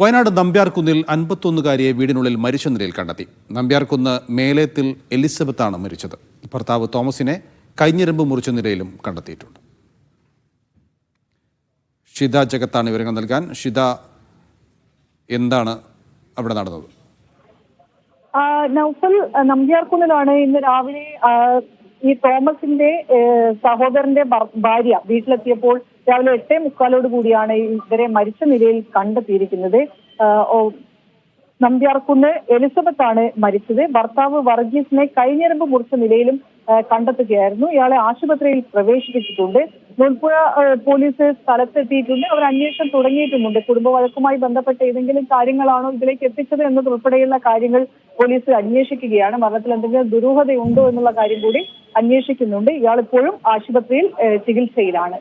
വയനാട് നമ്പ്യാർകുന്നിൽ 51-കാരിയെ വീടിനുള്ളിൽ മരിച്ച നിലയിൽ കണ്ടെത്തി. നമ്പ്യാർകുന്ന് മേലേത്തിൽ എലിസബത്താണ് മരിച്ചത്. ഭർത്താവ് തോമസിനെ കൈഞ്ഞിരമ്പ് മുറിച്ച നിലയിലും കണ്ടെത്തിയിട്ടുണ്ട്. ഷിത ജഗത്താണ് വിവരങ്ങൾ നൽകാൻ. ഷിത, എന്താണ് അവിടെ നടന്നത്? നൗഫൽ, നമ്പ്യാർകുന്നിലാണ് ഇന്ന് രാവിലെ ഈ തോമസിന്റെ സഹോദരന്റെ ഭാര്യ വീട്ടിലെത്തിയപ്പോൾ രാവിലെ 8:45 കൂടിയാണ് ഇവരെ മരിച്ച നിലയിൽ കണ്ടെത്തിയിരിക്കുന്നത്. നമ്പ്യാർകുന്ന് എലിസബത്താണ് മരിച്ചത്. ഭർത്താവ് വർഗീസിനെ കൈഞ്ഞിരമ്പ് മുറിച്ച നിലയിലും കണ്ടെത്തുകയായിരുന്നു. ഇയാളെ ആശുപത്രിയിൽ പ്രവേശിപ്പിച്ചിട്ടുണ്ട്. മുൻപുഴ പോലീസ് സ്ഥലത്തെത്തിയിട്ടുണ്ട്. അവർ അന്വേഷണം തുടങ്ങിയിട്ടുമുണ്ട്. കുടുംബ വഴക്കുമായി ബന്ധപ്പെട്ട ഏതെങ്കിലും കാര്യങ്ങളാണോ ഇതിലേക്ക് എത്തിച്ചത് എന്നതുൾപ്പെടെയുള്ള കാര്യങ്ങൾ പോലീസ് അന്വേഷിക്കുകയാണ്. മരണത്തിൽ എന്തെങ്കിലും ദുരൂഹതയുണ്ടോ എന്നുള്ള കാര്യം കൂടി അന്വേഷിക്കുന്നുണ്ട്. ഇയാൾ ഇപ്പോഴും ആശുപത്രിയിൽ ചികിത്സയിലാണ്.